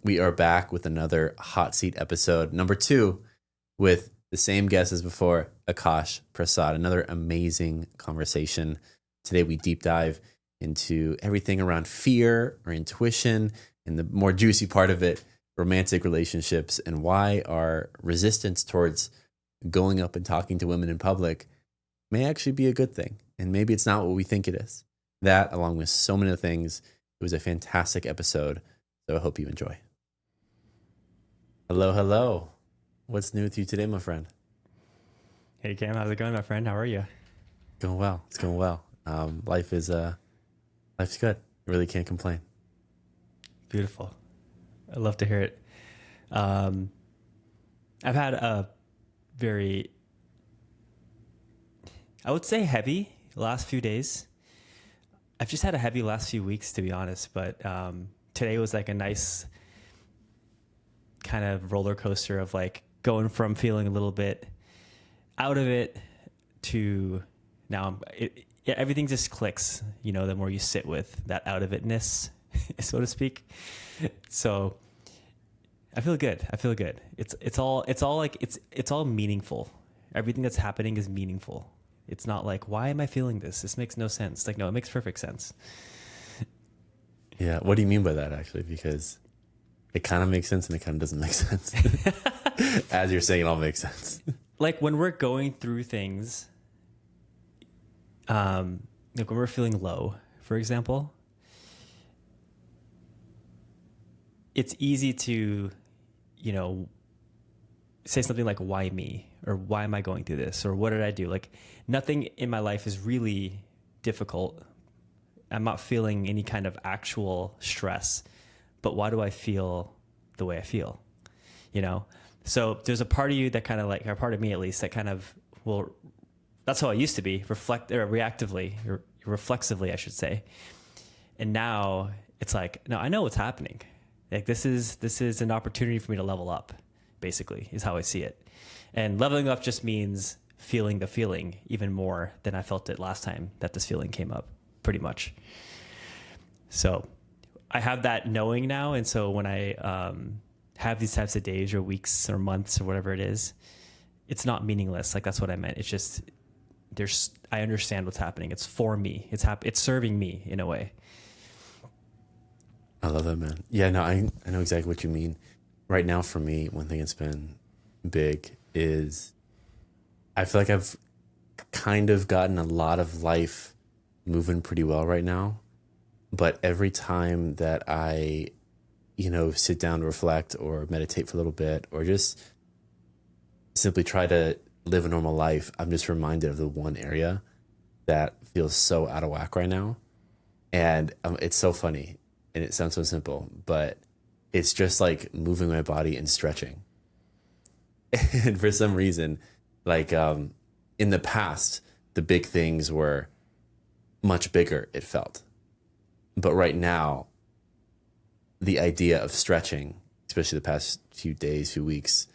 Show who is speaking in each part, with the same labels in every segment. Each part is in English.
Speaker 1: We are back with another hot seat episode, number 2, with the same guest as before, Akaash Prasad. Another amazing conversation. Today we deep dive into everything around fear or intuition, and the more juicy part of it, romantic relationships, and why our resistance towards going up and talking to women in public may actually be a good thing. And maybe it's not what we think it is. That, along with so many other things, it was a fantastic episode. So I hope you enjoy. Hello, hello. What's new with you today, my friend?
Speaker 2: Hey Cam, how's it going, my friend? How are you?
Speaker 1: Going well. It's going well. Life's good. Really can't complain.
Speaker 2: Beautiful. I love to hear it. I've had a very, I would say, heavy last few days. I've just had a heavy last few weeks, to be honest. But today was like a nice kind of roller coaster of like going from feeling a little bit out of it to now everything just clicks, you know, the more you sit with that out of itness, so to speak. So I feel good. It's all meaningful. Everything that's happening is meaningful. It's not like, why am I feeling this? This makes no sense. Like, no, it makes perfect sense.
Speaker 1: Yeah. What do you mean by that, actually? Because it kind of makes sense and it kind of doesn't make sense. As you're saying, it all makes sense.
Speaker 2: Like when we're going through things, like when we're feeling low, for example, it's easy to, you know, say something like, why me? Or why am I going through this? Or what did I do? Like nothing in my life is really difficult. I'm not feeling any kind of actual stress, but why do I feel the way I feel? You know? So there's a part of you that kind of like, or a part of me at least, that kind of will, that's how I used to be, reactively, or reflexively, I should say. And now it's like, no, I know what's happening. Like this is an opportunity for me to level up, basically, is how I see it. And leveling up just means feeling the feeling even more than I felt it last time that this feeling came up, pretty much. So I have that knowing now. And so when I have these types of days or weeks or months or whatever it is, it's not meaningless. Like that's what I meant. It's just, I understand what's happening. It's for me. It's serving me in a way.
Speaker 1: I love that, man. Yeah, no, I know exactly what you mean. Right now for me, one thing that's been big is I feel like I've kind of gotten a lot of life moving pretty well right now. But every time that I, you know, sit down to reflect or meditate for a little bit or just simply try to live a normal life, I'm just reminded of the one area that feels so out of whack right now. And it's so funny and it sounds so simple, but it's just like moving my body and stretching. And for some reason, like in the past, the big things were much bigger, it felt. But right now, the idea of stretching, especially the past few days, few weeks,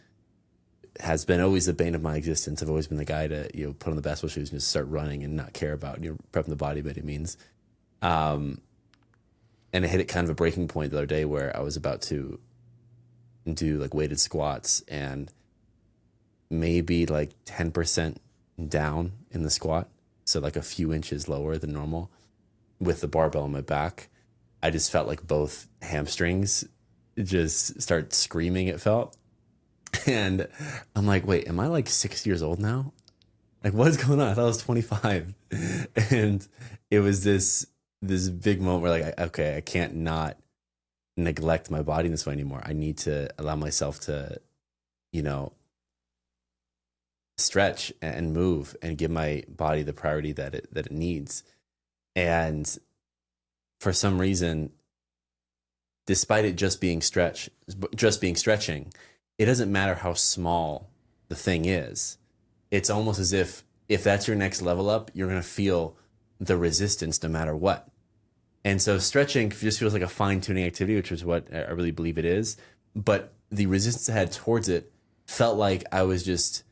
Speaker 1: has been always the bane of my existence. I've always been the guy to, you know, put on the basketball shoes and just start running and not care about, you know, prepping the body by any means. And I hit it kind of a breaking point the other day where I was about to do like weighted squats and maybe like 10% down in the squat. So like a few inches lower than normal with the barbell on my back. I just felt like both hamstrings just start screaming, it felt. And I'm like, wait, am I like 6 years old now? Like what's going on? I thought I was 25. And it was this big moment where like, okay, I can't not neglect my body in this way anymore. I need to allow myself to, you know, stretch and move and give my body the priority that it needs. And for some reason, despite it just being stretching, it doesn't matter how small the thing is. It's almost as if that's your next level up, you're going to feel the resistance no matter what. And so stretching just feels like a fine-tuning activity, which is what I really believe it is. But the resistance I had towards it felt like I was just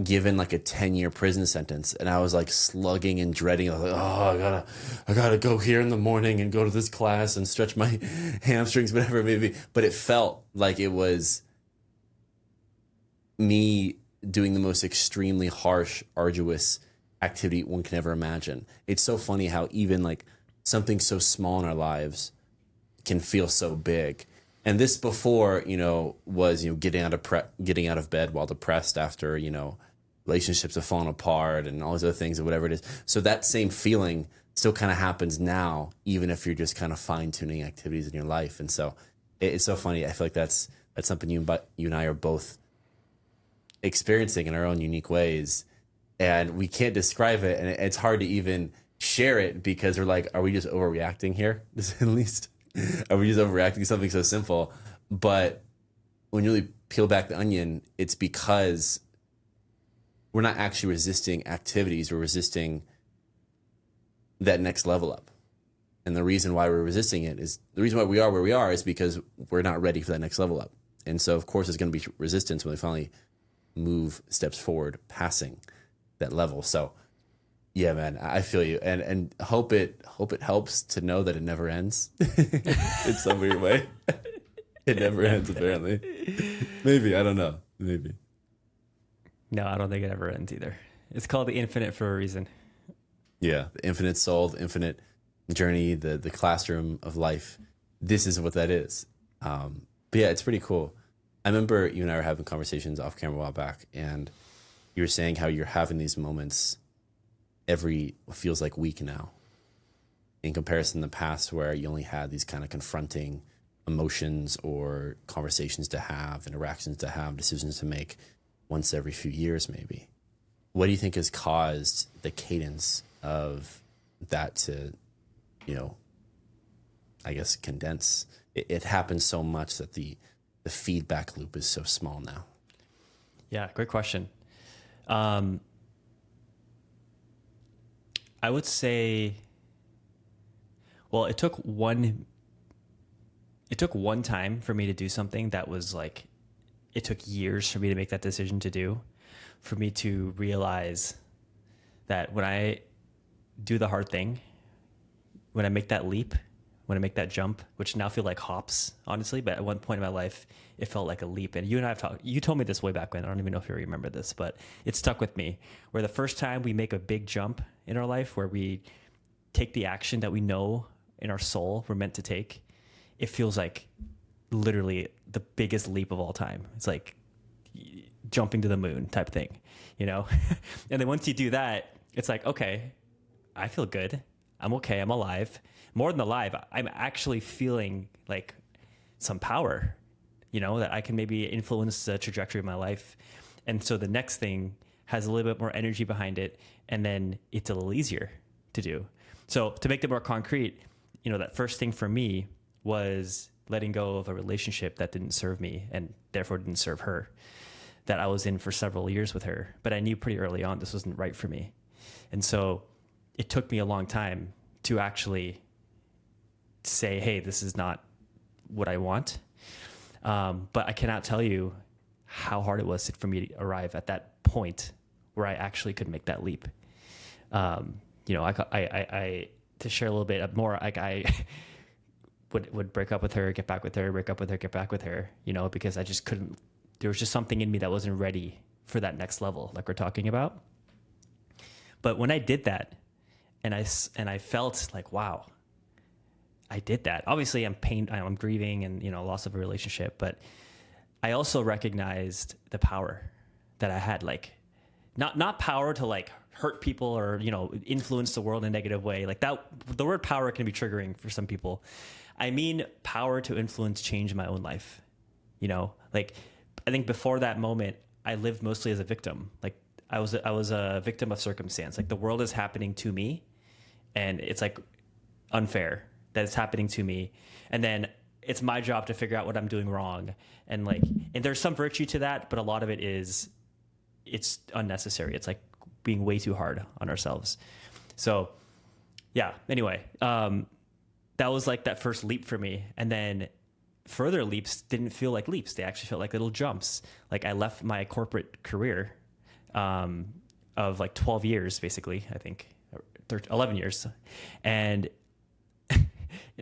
Speaker 1: given like a 10-year prison sentence, and I was like slugging and dreading. I was like, oh, I gotta go here in the morning and go to this class and stretch my hamstrings, whatever it may be. But it felt like it was me doing the most extremely harsh, arduous activity one can ever imagine. It's so funny how even like something so small in our lives can feel so big. And this before, was, getting out of bed while depressed after, relationships have fallen apart and all those other things or whatever it is. So that same feeling still kind of happens now, even if you're just kind of fine tuning activities in your life. And so it's so funny. I feel like that's something you and I are both experiencing in our own unique ways, and we can't describe it. And it's hard to even share it because we're like, are we just overreacting here? At least, are we just overreacting to something so simple? But when you really peel back the onion, it's because we're not actually resisting activities. We're resisting that next level up. And the reason why we're resisting it is the reason why we are where we are is because we're not ready for that next level up. And so, of course, there's going to be resistance when we finally move steps forward, passing that level. So, yeah, man, I feel you, and hope it helps to know that it never ends in some weird way. It never ends, apparently. Maybe, I don't know. Maybe.
Speaker 2: No, I don't think it ever ends either. It's called the infinite for a reason.
Speaker 1: Yeah, the infinite soul, the infinite journey, the classroom of life. This is what that is. But yeah, it's pretty cool. I remember you and I were having conversations off camera a while back, and you were saying how you're having these moments every feels like week now, in comparison to the past where you only had these kind of confronting emotions or conversations to have, interactions to have, decisions to make once every few years, maybe. What do you think has caused the cadence of that to, I guess, condense? It happens so much that the feedback loop is so small now.
Speaker 2: Yeah, great question. I would say, well, it took one time for me to do something that was like, it took years for me to make that decision to do, for me to realize that when I do the hard thing, when I make that leap, when I make that jump, which now feel like hops, honestly, but at one point in my life, it felt like a leap. And you and I have talked, you told me this way back when, I don't even know if you remember this, but it stuck with me, where the first time we make a big jump in our life, where we take the action that we know in our soul we're meant to take, it feels like literally the biggest leap of all time. It's like jumping to the moon type thing, And then once you do that, it's like, okay, I feel good. I'm okay. I'm alive. More than alive, I'm actually feeling like some power, that I can maybe influence the trajectory of my life. And so the next thing has a little bit more energy behind it, and then it's a little easier to do. So to make it more concrete, that first thing for me was letting go of a relationship that didn't serve me and therefore didn't serve her, that I was in for several years with her. But I knew pretty early on this wasn't right for me. And so it took me a long time to actually say, hey, this is not what I want. But I cannot tell you how hard it was for me to arrive at that point where I actually could make that leap. I to share a little bit more, like I would break up with her, get back with her, break up with her, get back with her, because I just couldn't, there was just something in me that wasn't ready for that next level, like we're talking about. But when I did that, and I felt like, wow, I did that. Obviously, I'm grieving and, loss of a relationship, but I also recognized the power that I had, like not power to like hurt people or, influence the world in a negative way. Like that, the word power can be triggering for some people. I mean, power to influence change in my own life. Like I think before that moment, I lived mostly as a victim. Like I was a victim of circumstance. Like the world is happening to me, and it's like unfair that it's happening to me. And then it's my job to figure out what I'm doing wrong. And there's some virtue to that, but a lot of it it's unnecessary. It's like being way too hard on ourselves. So yeah, anyway, that was like that first leap for me. And then further leaps didn't feel like leaps. They actually felt like little jumps. Like I left my corporate career of like 12 years, basically, I think 11 years. And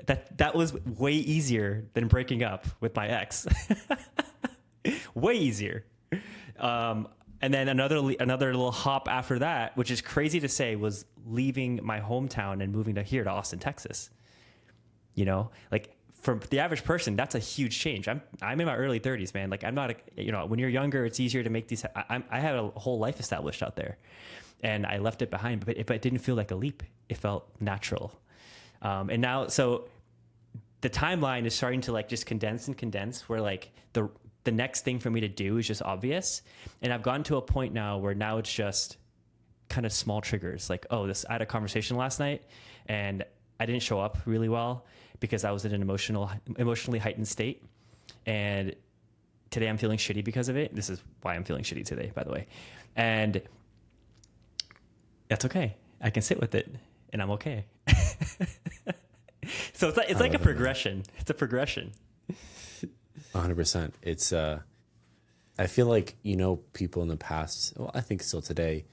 Speaker 2: that was way easier than breaking up with my ex. Way easier. And then another little hop after that, which is crazy to say, was leaving my hometown and moving to Austin, Texas. You know, like for the average person, that's a huge change. I'm in my early 30s, man. Like I'm not, when you're younger, it's easier to make these. I had a whole life established out there, and I left it behind, but it didn't feel like a leap. It felt natural. And now, so the timeline is starting to like just condense where like the next thing for me to do is just obvious. And I've gotten to a point now where now it's just kind of small triggers. Like, I had a conversation last night and I didn't show up really well because I was in an emotionally heightened state. And today I'm feeling shitty because of it. This is why I'm feeling shitty today, by the way. And that's okay. I can sit with it and I'm okay. So it's like a progression. It's a progression.
Speaker 1: 100%. It's I feel like, people in the past, well, I think still today,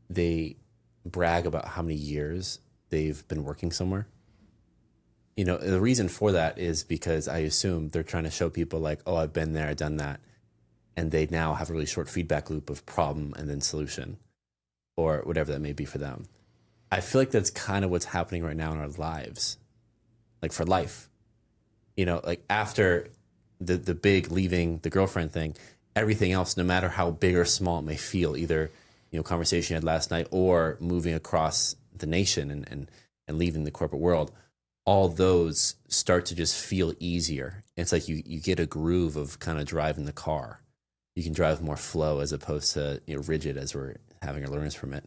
Speaker 1: they brag about how many years they've been working somewhere. The reason for that is because I assume they're trying to show people like, oh, I've been there, I've done that. And they now have a really short feedback loop of problem and then solution or whatever that may be for them. I feel like that's kind of what's happening right now in our lives, like for life. Like after the big leaving the girlfriend thing, everything else, no matter how big or small it may feel, either, conversation you had last night or moving across the nation and leaving the corporate world, all those start to just feel easier. It's like you get a groove of kind of driving the car. You can drive more flow as opposed to rigid as we're having our learner's permit.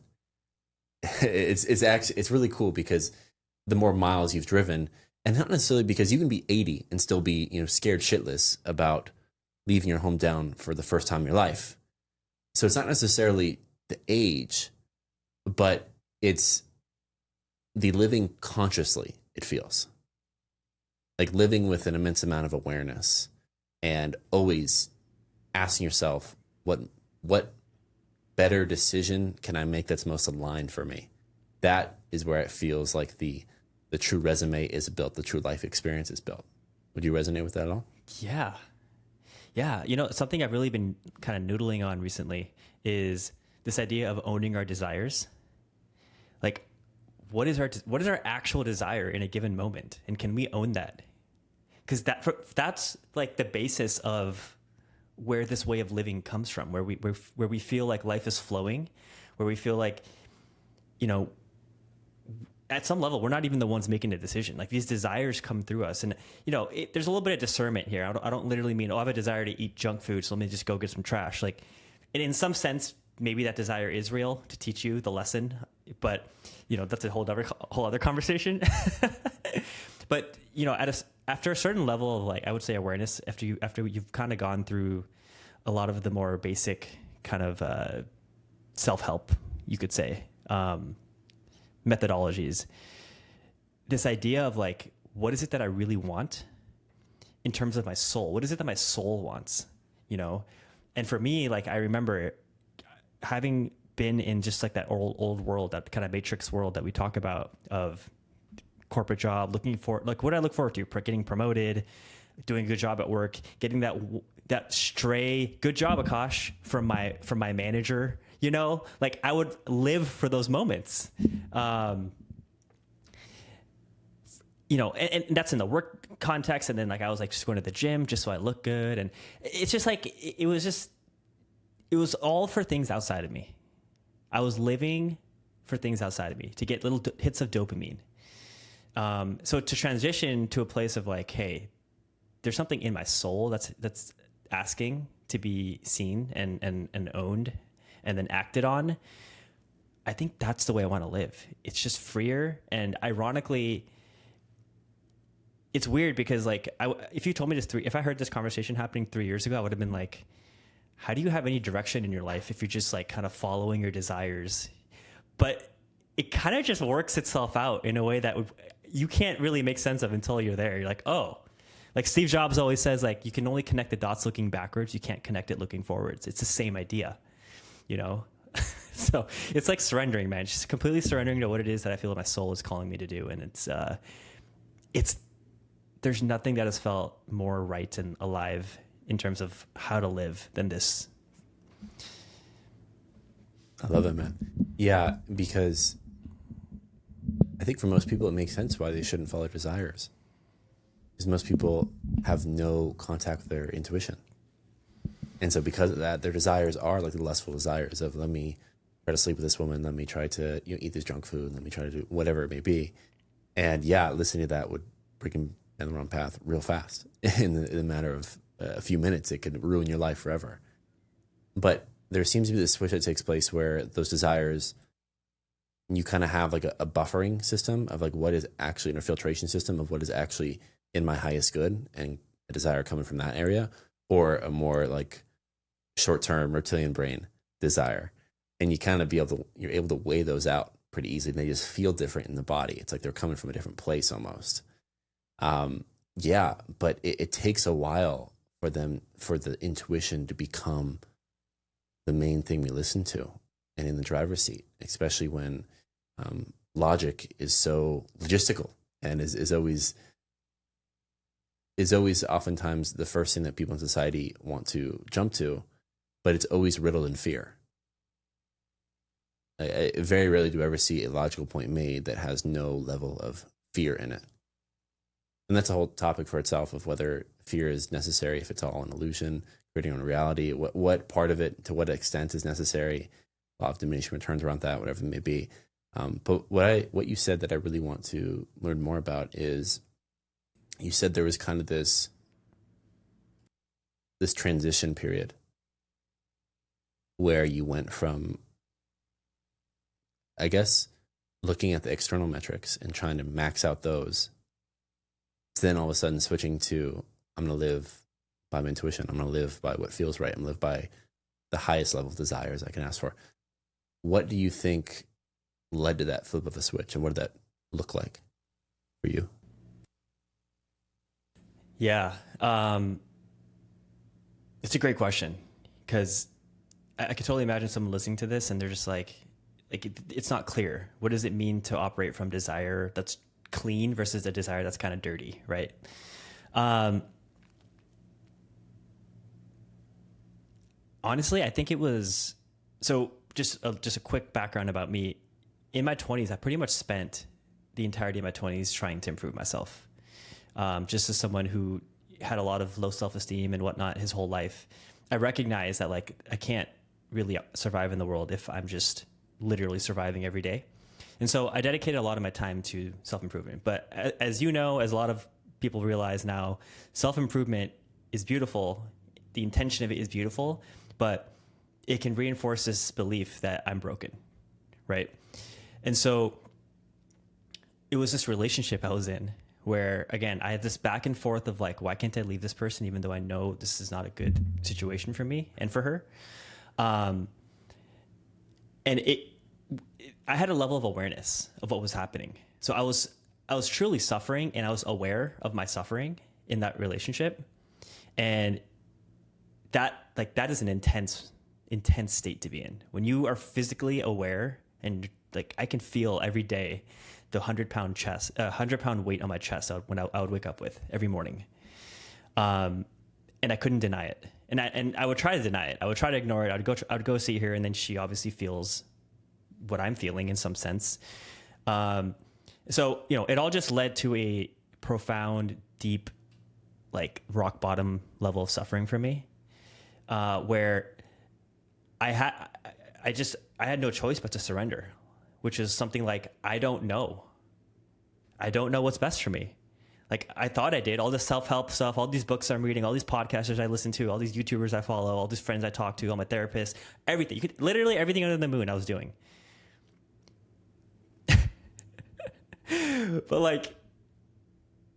Speaker 1: It's really cool because the more miles you've driven, and not necessarily because you can be 80 and still be scared shitless about leaving your hometown for the first time in your life. So it's not necessarily the age, but it's the living consciously. It feels like living with an immense amount of awareness and always asking yourself, what better decision can I make that's most aligned for me? That is where it feels like the true resume is built, the true life experience is built. Would you resonate with that at all?
Speaker 2: Yeah. Yeah. Something I've really been kind of noodling on recently is this idea of owning our desires. Like, what is our actual desire in a given moment? And can we own that? Because that's like the basis of where this way of living comes from, where we feel like life is flowing, where we feel like, at some level, we're not even the ones making the decision. Like these desires come through us. And, there's a little bit of discernment here. I don't literally mean, I have a desire to eat junk food, so let me just go get some trash. Like, and in some sense, maybe that desire is real to teach you the lesson, but, that's a whole other conversation. But, after a certain level of like, I would say awareness, after you've kind of gone through a lot of the more basic kind of self-help, you could say, methodologies, this idea of like, what is it that I really want in terms of my soul? What is it that my soul wants? And for me, like, I remember having been in just like that old world, that kind of matrix world that we talk about of corporate job, looking for like, what do I look forward to? Getting promoted, doing a good job at work, getting that stray good job, Akaash, from my manager. Like I would live for those moments. And that's in the work context. And then like, I was like just going to the gym just so I look good. And it's just like, it was all for things outside of me. I was living for things outside of me to get little hits of dopamine. So to transition to a place of like, hey, there's something in my soul that's asking to be seen and owned and then acted on. I think that's the way I want to live. It's just freer. And ironically, it's weird because like, if you told me if I heard this conversation happening 3 years ago, I would have been like, how do you have any direction in your life if you're just like kind of following your desires? But it kind of just works itself out in a way that you can't really make sense of until you're there. You're like, oh, like Steve Jobs always says, like, you can only connect the dots looking backwards. You can't connect it looking forwards. It's the same idea. So it's like surrendering, man. Just completely surrendering to what it is that I feel my soul is calling me to do. And it's, there's nothing that has felt more right and alive in terms of how to live than this.
Speaker 1: I love it, man. Yeah, because I think for most people it makes sense why they shouldn't follow desires. Because most people have no contact with their intuition. And so because of that, their desires are like the lustful desires of, let me try to sleep with this woman, let me try to eat this junk food, let me try to do whatever it may be. And yeah, listening to that would bring him down the wrong path real fast. In the matter of a few minutes, it could ruin your life forever. But there seems to be this switch that takes place where those desires, you kind of have like a buffering system of like what is actually, an filtration system of what is actually in my highest good, and a desire coming from that area, or a more like short-term reptilian brain desire. And you kind of you're able to weigh those out pretty easily. And they just feel different in the body. It's like they're coming from a different place almost. Yeah, but it takes a while for the intuition to become the main thing we listen to and in the driver's seat, especially when logic is so logistical and is always oftentimes the first thing that people in society want to jump to, but it's always riddled in fear. I very rarely do I ever see a logical point made that has no level of fear in it. And that's a whole topic for itself of whether fear is necessary, if it's all an illusion, creating a reality, what part of it, to what extent is necessary, law of diminishing returns around that, whatever it may be. But what you said that I really want to learn more about is, you said there was kind of this transition period where you went from, I guess, looking at the external metrics and trying to max out those, to then all of a sudden switching to, I'm going to live by my intuition. I'm going to live by what feels right. I'm going to live by the highest level of desires I can ask for. What do you think led to that flip of a switch, and what did that look like for you?
Speaker 2: Yeah. It's a great question, because I could totally imagine someone listening to this and they're just like it's not clear. What does it mean to operate from desire that's clean versus a desire that's kind of dirty, right? Honestly, I think it was, so just a quick background about me. In my 20s, I pretty much spent the entirety of my 20s trying to improve myself. Just as someone who had a lot of low self-esteem and whatnot his whole life, I recognize that like I can't really survive in the world if I'm just literally surviving every day. And so I dedicated a lot of my time to self-improvement. But as you know, as a lot of people realize now, self-improvement is beautiful. The intention of it is beautiful, but it can reinforce this belief that I'm broken, right? And so it was this relationship I was in where, again, I had this back and forth of like, why can't I leave this person even though I know this is not a good situation for me and for her? And I had a level of awareness of what was happening. So I was truly suffering, and I was aware of my suffering in that relationship. And that is an intense state to be in. When you are physically aware, and like I can feel every day the 100-pound weight on my chest when I would wake up with every morning. And I couldn't deny it. And I would try to deny it. I would try to ignore it. I would go see her, and then she obviously feels what I'm feeling in some sense. So, it all just led to a profound, deep, like rock bottom level of suffering for me, where I had no choice but to surrender, which is something like, I don't know what's best for me. Like I thought I did all this self-help stuff, all these books I'm reading, all these podcasters I listen to, all these YouTubers I follow, all these friends I talk to, all my therapists, everything. Literally everything under the moon I was doing. But like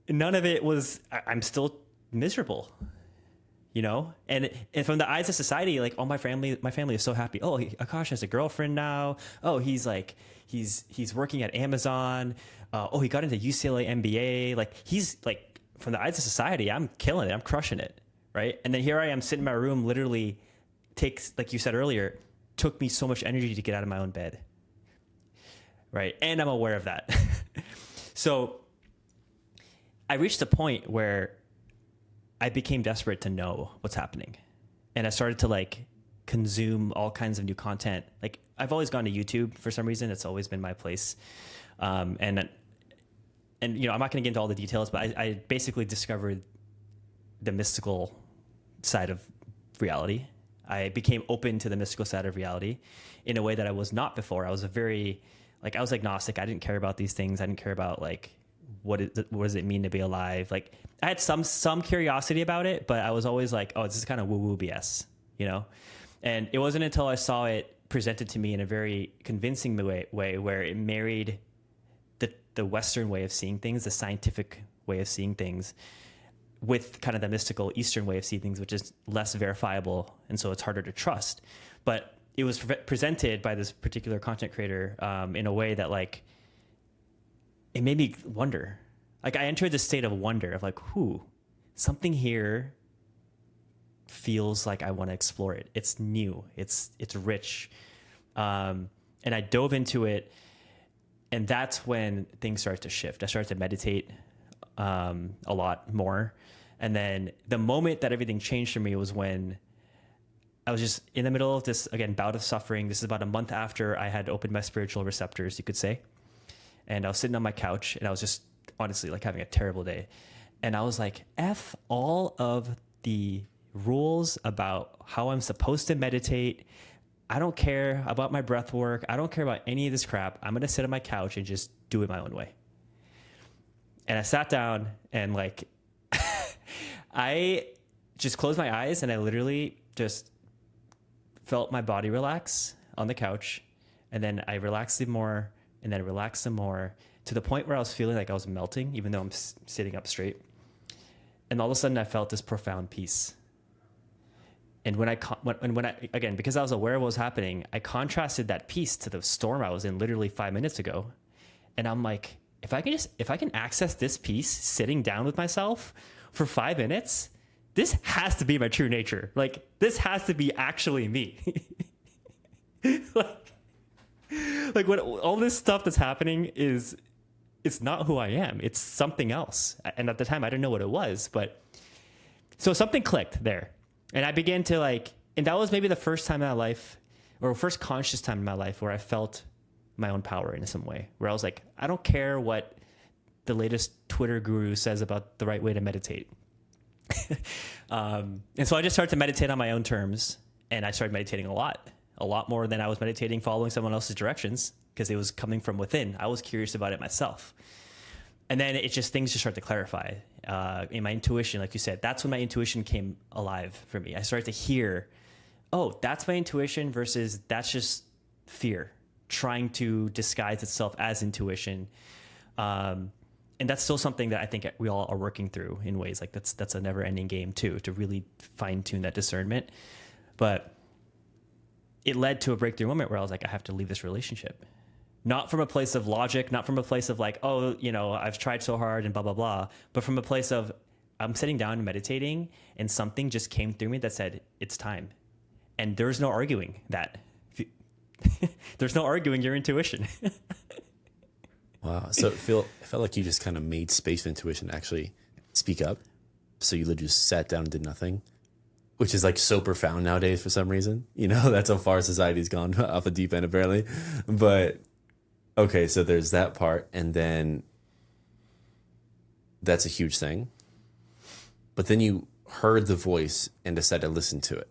Speaker 2: none of it was, I'm still miserable, and from the eyes of society, like all my family is so happy. Oh, Akaash has a girlfriend now. Oh, he's working at Amazon. Oh, he got into UCLA MBA. Like he's like, from the eyes of society, I'm killing it. I'm crushing it. Right. And then here I am sitting in my room, literally takes, like you said earlier, took me so much energy to get out of my own bed. Right. And I'm aware of that. So I reached a point where I became desperate to know what's happening. And I started to like consume all kinds of new content. Like I've always gone to YouTube for some reason. It's always been my place. And you know, I'm not going to get into all the details, but I basically discovered the mystical side of reality. I became open to the mystical side of reality in a way that I was not before. I was I was agnostic. I didn't care about these things. I didn't care about like, what does it mean to be alive? Like I had some curiosity about it, but I was always like, oh, this is kind of woo-woo BS, you know? And it wasn't until I saw it presented to me in a very convincing way where it married the Western way of seeing things, the scientific way of seeing things, with kind of the mystical Eastern way of seeing things, which is less verifiable. And so it's harder to trust. But it was presented by this particular content creator in a way that like, it made me wonder. Like I entered this state of wonder of like, something here feels like I want to explore it. It's new. It's rich. And I dove into it, and that's when things started to shift. I started to meditate a lot more. And then the moment that everything changed for me was when I was just in the middle of this, again, bout of suffering. This is about a month after I had opened my spiritual receptors, you could say. And I was sitting on my couch, and I was just honestly like having a terrible day. And I was like, F all of the rules about how I'm supposed to meditate. I don't care about my breath work. I don't care about any of this crap. I'm going to sit on my couch and just do it my own way. And I sat down and like, I just closed my eyes, and I literally just felt my body relax on the couch. And then I relaxed some more, and then I relaxed some more, to the point where I was feeling like I was melting, even though I'm sitting up straight. And all of a sudden I felt this profound peace. And when I again, because I was aware of what was happening, I contrasted that peace to the storm I was in literally 5 minutes ago. And I'm like, if I can access this peace sitting down with myself for 5 minutes, this has to be my true nature. Like this has to be actually me. like what all this stuff that's happening is, it's not who I am. It's something else. And at the time I didn't know what it was, but so something clicked there. And I began to like, and that was maybe the first time in my life, or first conscious time in my life, where I felt my own power in some way, where I was like, I don't care what the latest Twitter guru says about the right way to meditate. And so I just started to meditate on my own terms, and I started meditating a lot more than I was meditating following someone else's directions, because it was coming from within. I was curious about it myself. And then things just started to clarify in my intuition. Like you said, that's when my intuition came alive for me. I started to hear, oh, that's my intuition versus that's just fear trying to disguise itself as intuition. And that's still something that I think we all are working through in ways. Like that's a never ending game too, to really fine tune that discernment. But it led to a breakthrough moment where I was like, I have to leave this relationship. Not from a place of logic, not from a place of like, oh, you know, I've tried so hard and blah, blah, blah, but from a place of I'm sitting down and meditating, and something just came through me that said, it's time. And there's no arguing that. There's no arguing your intuition.
Speaker 1: Wow. So it felt like you just kind of made space for intuition to actually speak up. So you literally just sat down and did nothing, which is like so profound nowadays for some reason. You know, that's how far society's gone off the deep end, apparently. But okay, so there's that part, and then that's a huge thing. But then you heard the voice and decided to listen to it.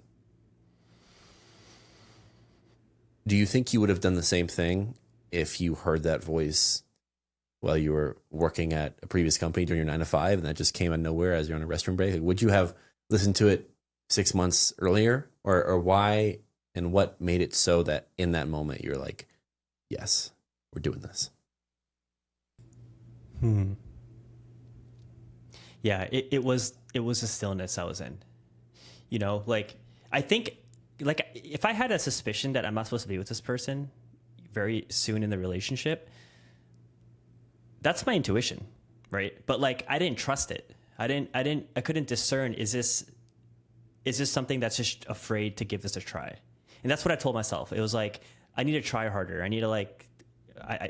Speaker 1: Do you think you would have done the same thing if you heard that voice while you were working at a previous company during your 9 to 5, and that just came out of nowhere as you're on a restroom break? Like, would you have listened to it 6 months earlier, or why, and what made it so that in that moment you're like, yes, we're doing this?
Speaker 2: Yeah, it was a stillness I was in. You know, like I think, like if I had a suspicion that I'm not supposed to be with this person very soon in the relationship, that's my intuition, right? But like I didn't trust it. I couldn't discern, is this something that's just afraid to give this a try? And that's what I told myself. It was like, I need to try harder. I need to like,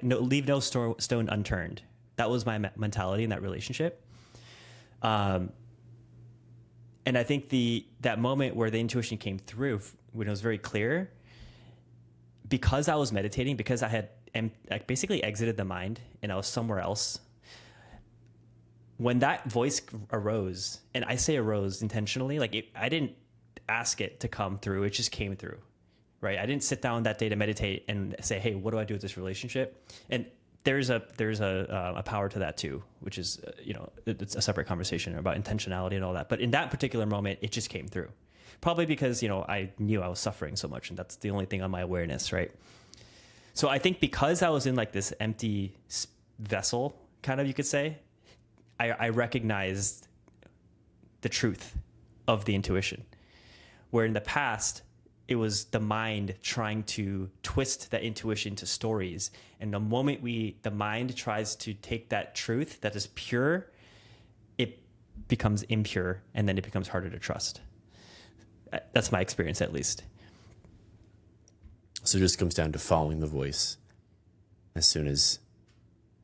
Speaker 2: no, leave no stone unturned. That was my mentality in that relationship. And I think that moment where the intuition came through, when it was very clear, because I was meditating, because I had basically exited the mind and I was somewhere else. When that voice arose, and I say arose intentionally, like I didn't ask it to come through; it just came through, right? I didn't sit down that day to meditate and say, "Hey, what do I do with this relationship?" And there's a power to that too, which is it's a separate conversation about intentionality and all that. But in that particular moment, it just came through, probably because I knew I was suffering so much, and that's the only thing on my awareness, right? So I think because I was in like this empty vessel, kind of, you could say, I recognized the truth of the intuition, where in the past it was the mind trying to twist that intuition to stories. And the moment the mind tries to take that truth that is pure, it becomes impure, and then it becomes harder to trust. That's my experience, at least.
Speaker 1: So it just comes down to following the voice as soon as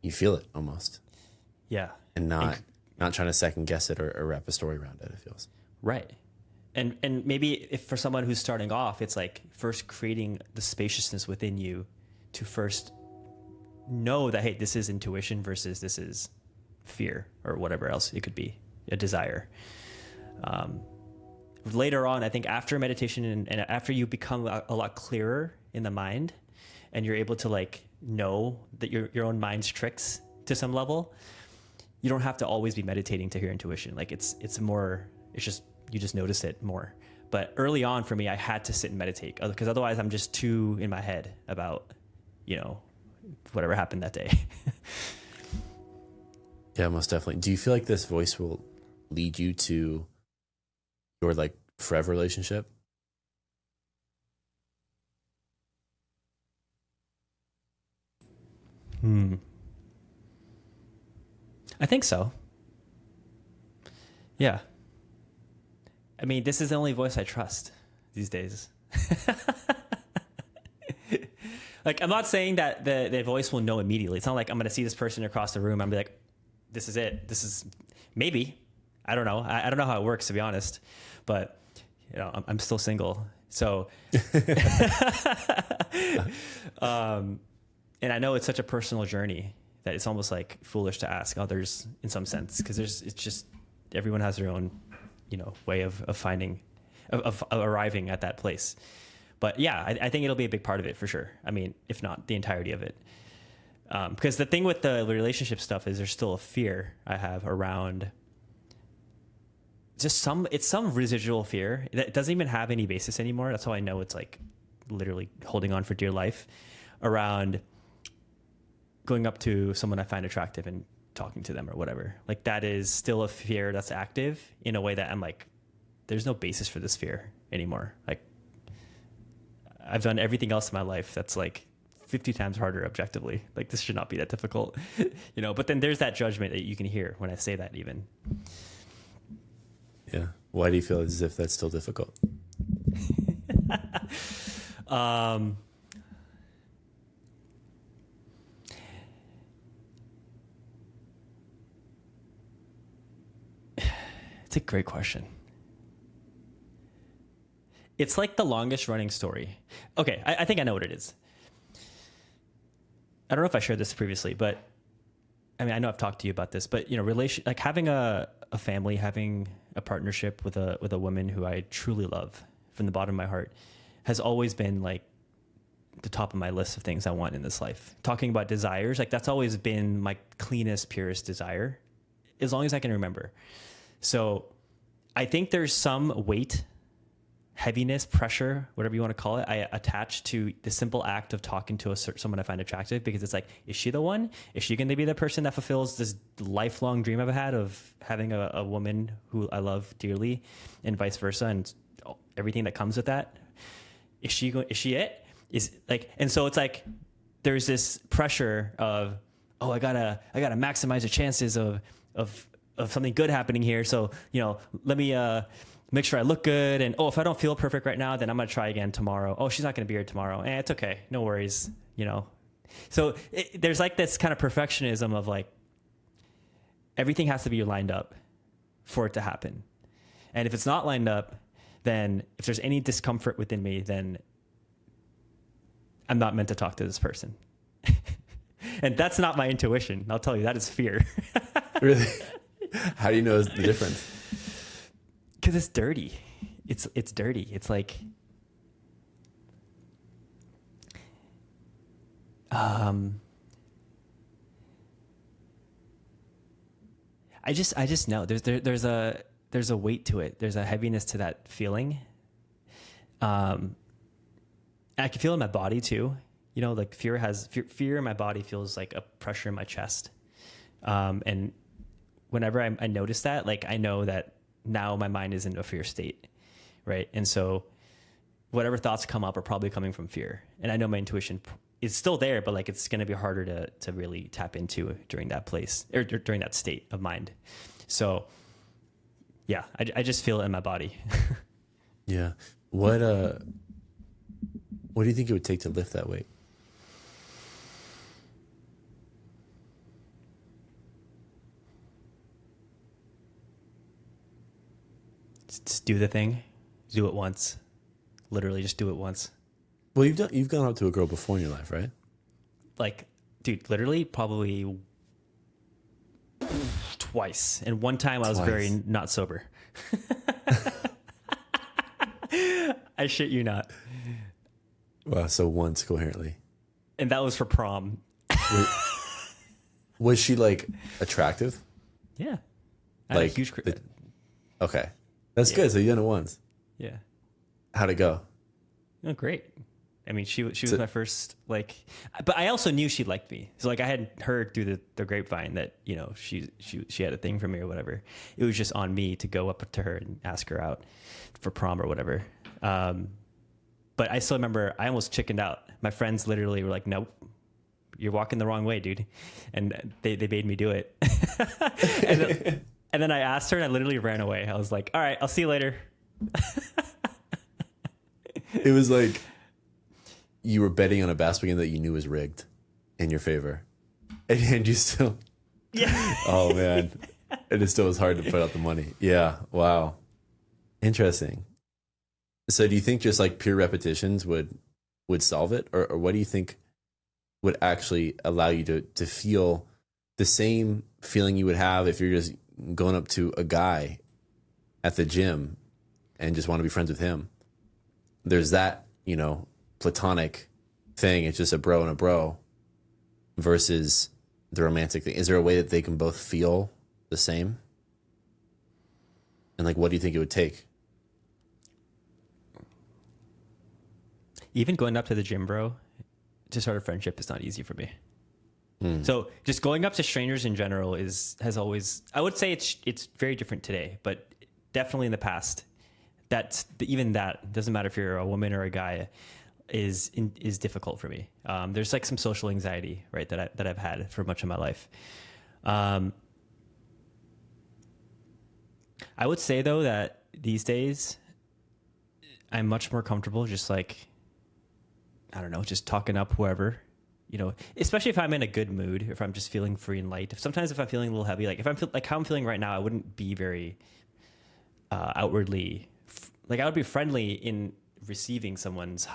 Speaker 1: you feel it, almost.
Speaker 2: Yeah.
Speaker 1: And not trying to second guess it or wrap a story around it, it feels.
Speaker 2: Right. And maybe if for someone who's starting off, it's like first creating the spaciousness within you to first know that, hey, this is intuition versus this is fear or whatever else it could be, a desire. Later on, I think after meditation and after you become a lot clearer in the mind and you're able to like know that your own mind's tricks to some level, you don't have to always be meditating to hear intuition. Like it's just, you just notice it more. But early on for me, I had to sit and meditate because otherwise I'm just too in my head about, whatever happened that day.
Speaker 1: Yeah, most definitely. Do you feel like this voice will lead you to your like forever relationship?
Speaker 2: I think so. Yeah. I mean, this is the only voice I trust these days. Like, I'm not saying that the voice will know immediately. It's not like I'm going to see this person across the room and be like, this is it. This is maybe. I don't know. I don't know how it works, to be honest. But, I'm still single. So, and I know it's such a personal journey that it's almost like foolish to ask others in some sense, because it's just everyone has their own, way of finding, of arriving at that place. But yeah, I think it'll be a big part of it for sure. I mean, if not the entirety of it. Because the thing with the relationship stuff is there's still a fear I have around some residual fear that doesn't even have any basis anymore. That's how I know it's like literally holding on for dear life around going up to someone I find attractive and talking to them or whatever. Like that is still a fear that's active in a way that I'm like, there's no basis for this fear anymore. Like I've done everything else in my life that's like 50 times harder objectively. Like this should not be that difficult, but then there's that judgment that you can hear when I say that even.
Speaker 1: Yeah. Why do you feel as if that's still difficult?
Speaker 2: It's a great question. It's like the longest running story. Okay, I think I know what it is. I don't know if I shared this previously, but I mean, I know I've talked to you about this, but like having a family, having a partnership with a woman who I truly love from the bottom of my heart has always been like the top of my list of things I want in this life. Talking about desires, like that's always been my cleanest, purest desire, as long as I can remember. So I think there's some weight, heaviness, pressure, whatever you want to call it, I attach to the simple act of talking to someone I find attractive, because it's like, is she the one? Is she going to be the person that fulfills this lifelong dream I've had of having a woman who I love dearly, and vice versa, and everything that comes with that? Is she it? Is like, and so it's like there's this pressure of, oh, I gotta maximize the chances of something good happening here. So let me make sure I look good. And, oh, if I don't feel perfect right now, then I'm going to try again tomorrow. Oh, she's not going to be here tomorrow. It's okay. No worries. You know? So there's like this kind of perfectionism of like, everything has to be lined up for it to happen. And if it's not lined up, then if there's any discomfort within me, then I'm not meant to talk to this person. And that's not my intuition. I'll tell you, that is fear.
Speaker 1: Really? How do you know the difference?
Speaker 2: Because it's dirty. It's dirty. It's like, I just know there's a weight to it. There's a heaviness to that feeling. And I can feel it in my body too. You know, like fear in my body feels like a pressure in my chest. And whenever I notice that, like, I know that now my mind is in a fear state. Right. And so whatever thoughts come up are probably coming from fear. And I know my intuition is still there, but like, it's going to be harder to really tap into during that place or during that state of mind. So yeah, I just feel it in my body.
Speaker 1: Yeah. What do you think it would take to lift that weight?
Speaker 2: Just do the thing. Do it once. Literally just do it once.
Speaker 1: Well, you've gone up to a girl before in your life, right?
Speaker 2: Like, dude, literally probably twice. And one time I was very not sober. I shit you not.
Speaker 1: Wow, so once coherently.
Speaker 2: And that was for prom.
Speaker 1: Was she like attractive?
Speaker 2: Yeah. I had a
Speaker 1: Like
Speaker 2: huge
Speaker 1: okay. That's good. So you done it once.
Speaker 2: Yeah.
Speaker 1: How'd it go?
Speaker 2: Oh, great. I mean, she was my first, like, but I also knew she liked me. So like, I had heard through the grapevine that, you know, she had a thing for me or whatever. It was just on me to go up to her and ask her out for prom or whatever. But I still remember I almost chickened out. My friends literally were like, nope, you're walking the wrong way, dude. And they made me do it. and then I asked her and I literally ran away. I was like, all right, I'll see you later.
Speaker 1: It was like you were betting on a basketball game that you knew was rigged in your favor. And you still...
Speaker 2: Yeah.
Speaker 1: Oh, man. And it still was hard to put out the money. Yeah. Wow. Interesting. So do you think just like pure repetitions would solve it? Or what do you think would actually allow you to feel the same feeling you would have if you're just going up to a guy at the gym and just want to be friends with him? There's that, you know, platonic thing. It's just a bro and a bro versus the romantic thing. Is there a way that they can both feel the same? And like, what do you think it would take?
Speaker 2: Even going up to the gym, bro, to start a friendship is not easy for me. So just going up to strangers in general has always, I would say it's very different today, but definitely in the past, even that doesn't matter if you're a woman or a guy, is difficult for me. There's like some social anxiety, right, that I've had for much of my life. I would say though that these days I'm much more comfortable just like, I don't know, just talking up whoever, you know, especially if I'm in a good mood, if I'm just feeling free and light. Sometimes if I'm feeling a little heavy, like if I'm like how I'm feeling right now, I wouldn't be very outwardly, like I would be friendly in receiving someone's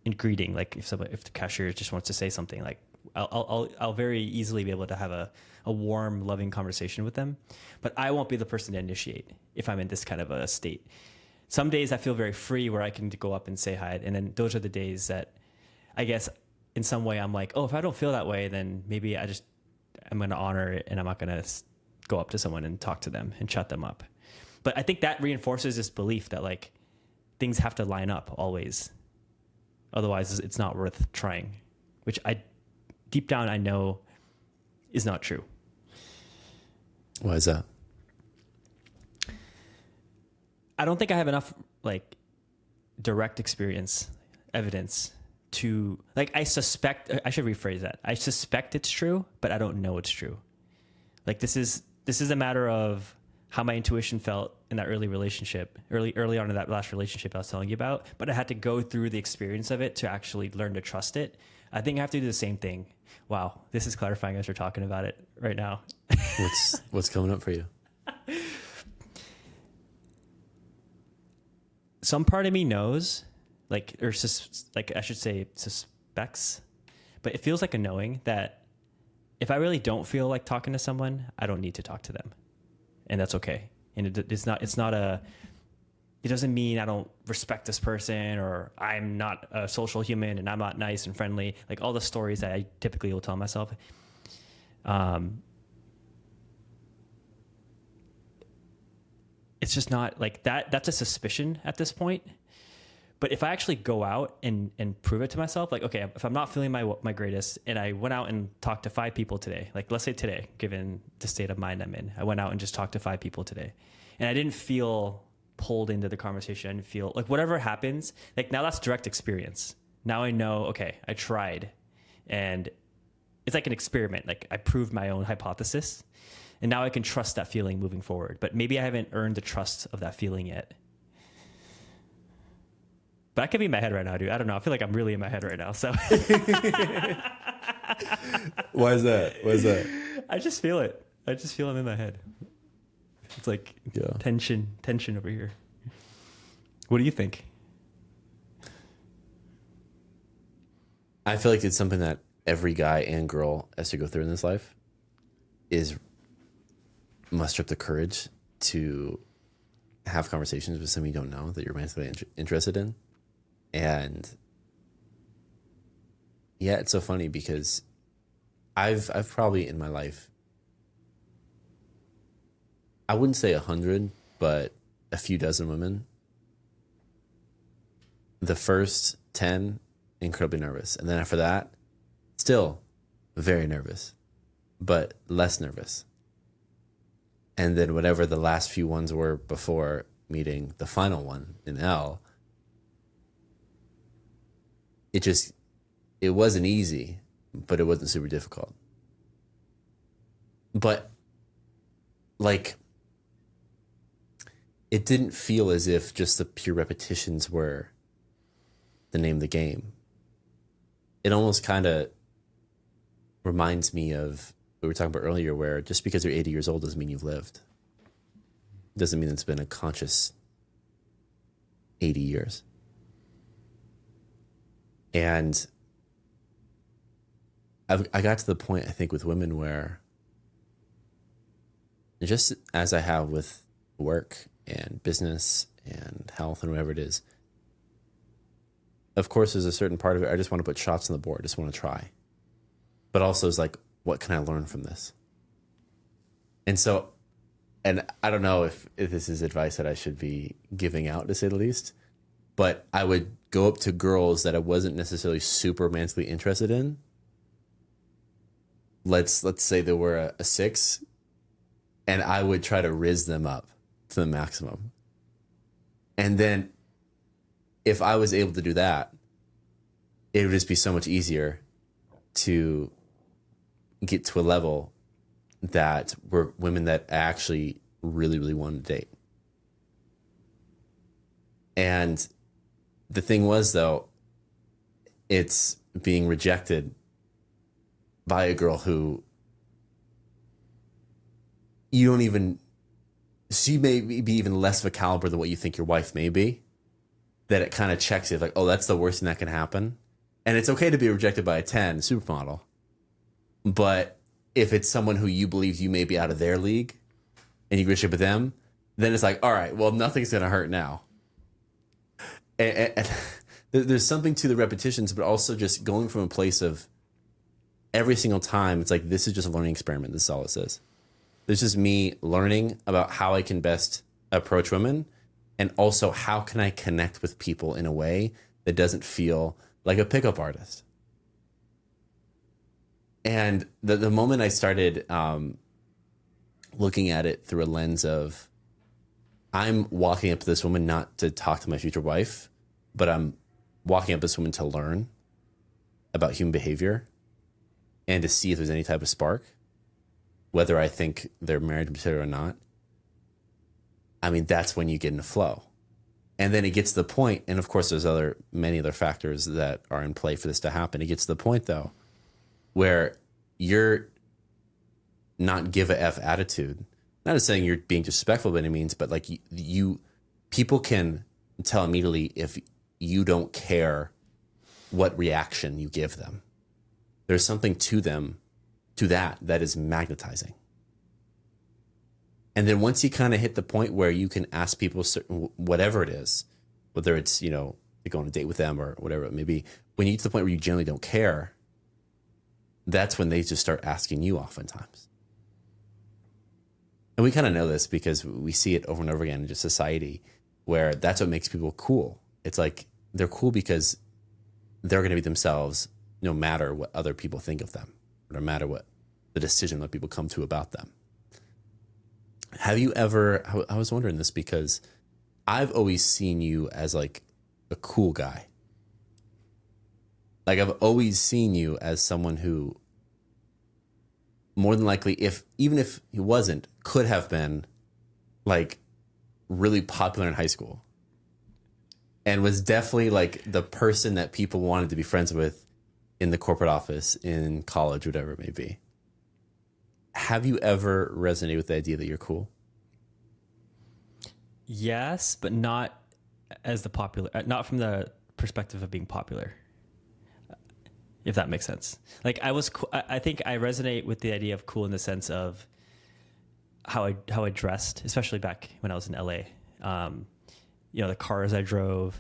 Speaker 2: in greeting. Like if the cashier just wants to say something, like I'll very easily be able to have a warm, loving conversation with them, but I won't be the person to initiate if I'm in this kind of a state. Some days I feel very free where I can go up and say hi. And then those are the days that I guess in some way I'm like, oh, if I don't feel that way, then maybe I'm going to honor it and I'm not going to go up to someone and talk to them and shut them up. But I think that reinforces this belief that like things have to line up always. Otherwise it's not worth trying, which deep down I know is not true.
Speaker 1: Why is that?
Speaker 2: I don't think I have enough like direct evidence to like, I should rephrase that. I suspect it's true, but I don't know it's true. Like this is a matter of how my intuition felt in that early on in that last relationship I was telling you about, but I had to go through the experience of it to actually learn to trust it. I think I have to do the same thing. Wow, this is clarifying as we're talking about it right now.
Speaker 1: What's coming up for you?
Speaker 2: Some part of me knows, like I should say suspects, but it feels like a knowing that if I really don't feel like talking to someone, I don't need to talk to them, and that's okay. And it doesn't mean I don't respect this person or I'm not a social human and I'm not nice and friendly. Like all the stories that I typically will tell myself. It's just not like that. That's a suspicion at this point. But if I actually go out and prove it to myself, like, okay, if I'm not feeling my greatest and I went out and talked to 5 people today, like let's say today, given the state of mind I'm in, I went out and just talked to 5 people today and I didn't feel pulled into the conversation. I didn't feel like whatever happens, like now that's direct experience. Now I know, okay, I tried and it's like an experiment. Like I proved my own hypothesis and now I can trust that feeling moving forward. But maybe I haven't earned the trust of that feeling yet. But I could be in my head right now, dude. I don't know. I feel like I'm really in my head right now. So
Speaker 1: Why is that?
Speaker 2: I just feel it. I just feel it in my head. It's like tension over here. What do you think?
Speaker 1: I feel like it's something that every guy and girl has to go through in this life is muster up the courage to have conversations with someone you don't know that you're romantically interested in. And yeah, it's so funny because I've probably in my life, I wouldn't say 100, but a few dozen women. The first 10, incredibly nervous. And then after that, still very nervous, but less nervous. And then whatever the last few ones were before meeting the final one in L, it wasn't easy, but it wasn't super difficult. But like, it didn't feel as if just the pure repetitions were the name of the game. It almost kind of reminds me of what we were talking about earlier, where just because you're 80 years old doesn't mean you've lived. Doesn't mean it's been a conscious 80 years. And I got to the point, I think, with women where just as I have with work and business and health and whatever it is, of course, there's a certain part of it I just want to put shots on the board, just want to try. But also it's like, what can I learn from this? And so, and I don't know if this is advice that I should be giving out, to say the least, but I would go up to girls that I wasn't necessarily super romantically interested in. Let's say they were a 6, and I would try to rizz them up to the maximum. And then if I was able to do that, it would just be so much easier to get to a level that were women that I actually really, really wanted to date. And the thing was, though, it's being rejected by a girl who you don't even, she may be even less of a caliber than what you think your wife may be, that it kind of checks it like, oh, that's the worst thing that can happen. And it's okay to be rejected by a 10 supermodel. But if it's someone who you believe you may be out of their league and you relationship with them, then it's like, all right, well, nothing's going to hurt now. And there's something to the repetitions, but also just going from a place of every single time, it's like, this is just a learning experiment. This is all it is. This is me learning about how I can best approach women, and also how can I connect with people in a way that doesn't feel like a pickup artist. And the moment I started looking at it through a lens of, I'm walking up to this woman not to talk to my future wife, but I'm walking up to this woman to learn about human behavior and to see if there's any type of spark, whether I think they're married material or not. I mean, that's when you get in a flow. And then it gets to the point, and of course, there's many other factors that are in play for this to happen. It gets to the point though, where you're not give a f attitude. Not as saying you're being disrespectful by any means, but like people can tell immediately if you don't care what reaction you give them. There's something to them, to that is magnetizing. And then once you kind of hit the point where you can ask people certain, whatever it is, whether it's, you know, to go on a date with them or whatever it may be, when you get to the point where you generally don't care, that's when they just start asking you oftentimes. And we kind of know this because we see it over and over again in just society, where that's what makes people cool. It's like they're cool because they're going to be themselves no matter what other people think of them, no matter what the decision that people come to about them. Have you ever, I was wondering this because I've always seen you as like a cool guy. Like I've always seen you as someone who more than likely, even if he wasn't, could have been like really popular in high school and was definitely like the person that people wanted to be friends with in the corporate office, in college, whatever it may be. Have you ever resonated with the idea that you're cool?
Speaker 2: Yes, but not as the popular, not from the perspective of being popular, if that makes sense. Like I think I resonate with the idea of cool in the sense of how I dressed, especially back when I was in LA. You know, the cars I drove,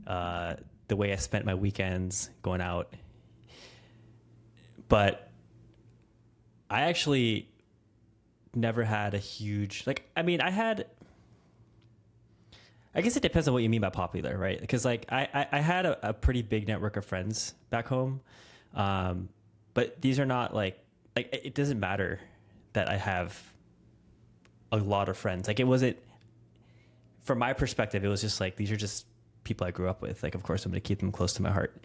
Speaker 2: the way I spent my weekends going out. But I actually never had a huge, like, I mean, I guess it depends on what you mean by popular, right? Because like I had a pretty big network of friends back home. But these are not like it doesn't matter that I have a lot of friends. Like it wasn't, from my perspective, it was just like, these are just people I grew up with. Like, of course I'm going to keep them close to my heart.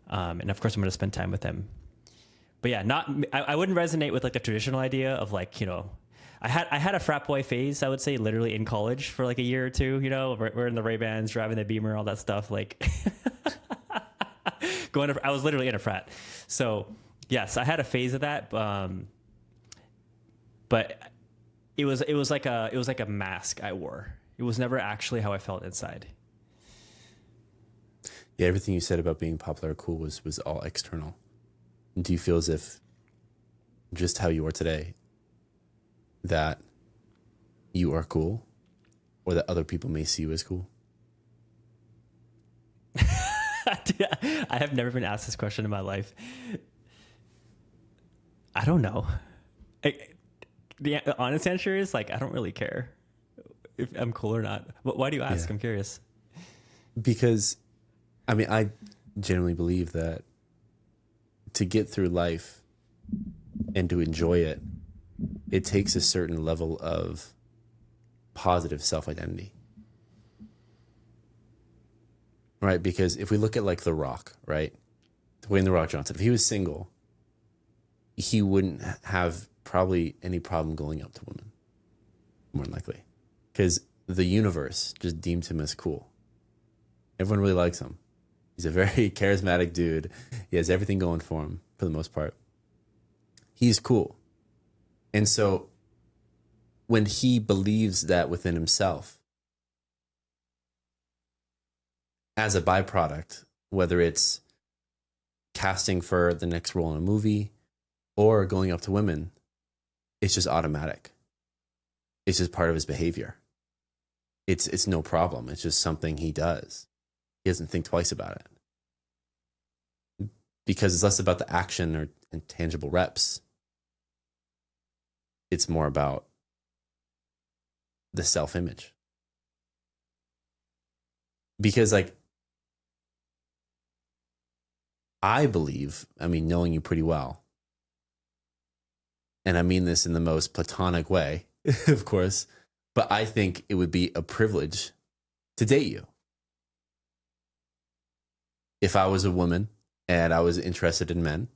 Speaker 2: And of course I'm going to spend time with them. But yeah, I wouldn't resonate with like the traditional idea of like, you know, I had a frat boy phase, I would say, literally in college for like a year or two, you know, we're in the Ray-Bans, driving the Beamer, all that stuff. Like I was literally in a frat. So yes, I had a phase of that. But it was like a mask I wore. It was never actually how I felt inside.
Speaker 1: Yeah, everything you said about being popular or cool was all external. Do you feel as if just how you are today, that you are cool, or that other people may see you as cool?
Speaker 2: I have never been asked this question in my life. I don't know. The honest answer is like, I don't really care if I'm cool or not. Why do you ask? Yeah. I'm curious.
Speaker 1: Because, I mean, I genuinely believe that to get through life and to enjoy it, it takes a certain level of positive self-identity. Right? Because if we look at like The Rock, right? Dwayne The Rock Johnson, if he was single, he wouldn't have probably any problem going up to women, more than likely. Because the universe just deemed him as cool. Everyone really likes him. He's a very charismatic dude. He has everything going for him, for the most part. He's cool. And so when he believes that within himself, as a byproduct, whether it's casting for the next role in a movie or going up to women, it's just automatic. It's just part of his behavior. It's no problem. It's just something he does. He doesn't think twice about it. Because it's less about the action or intangible reps. It's more about the self-image. Because like, I believe, I mean, knowing you pretty well, and I mean this in the most platonic way, of course, but I think it would be a privilege to date you. If I was a woman and I was interested in men,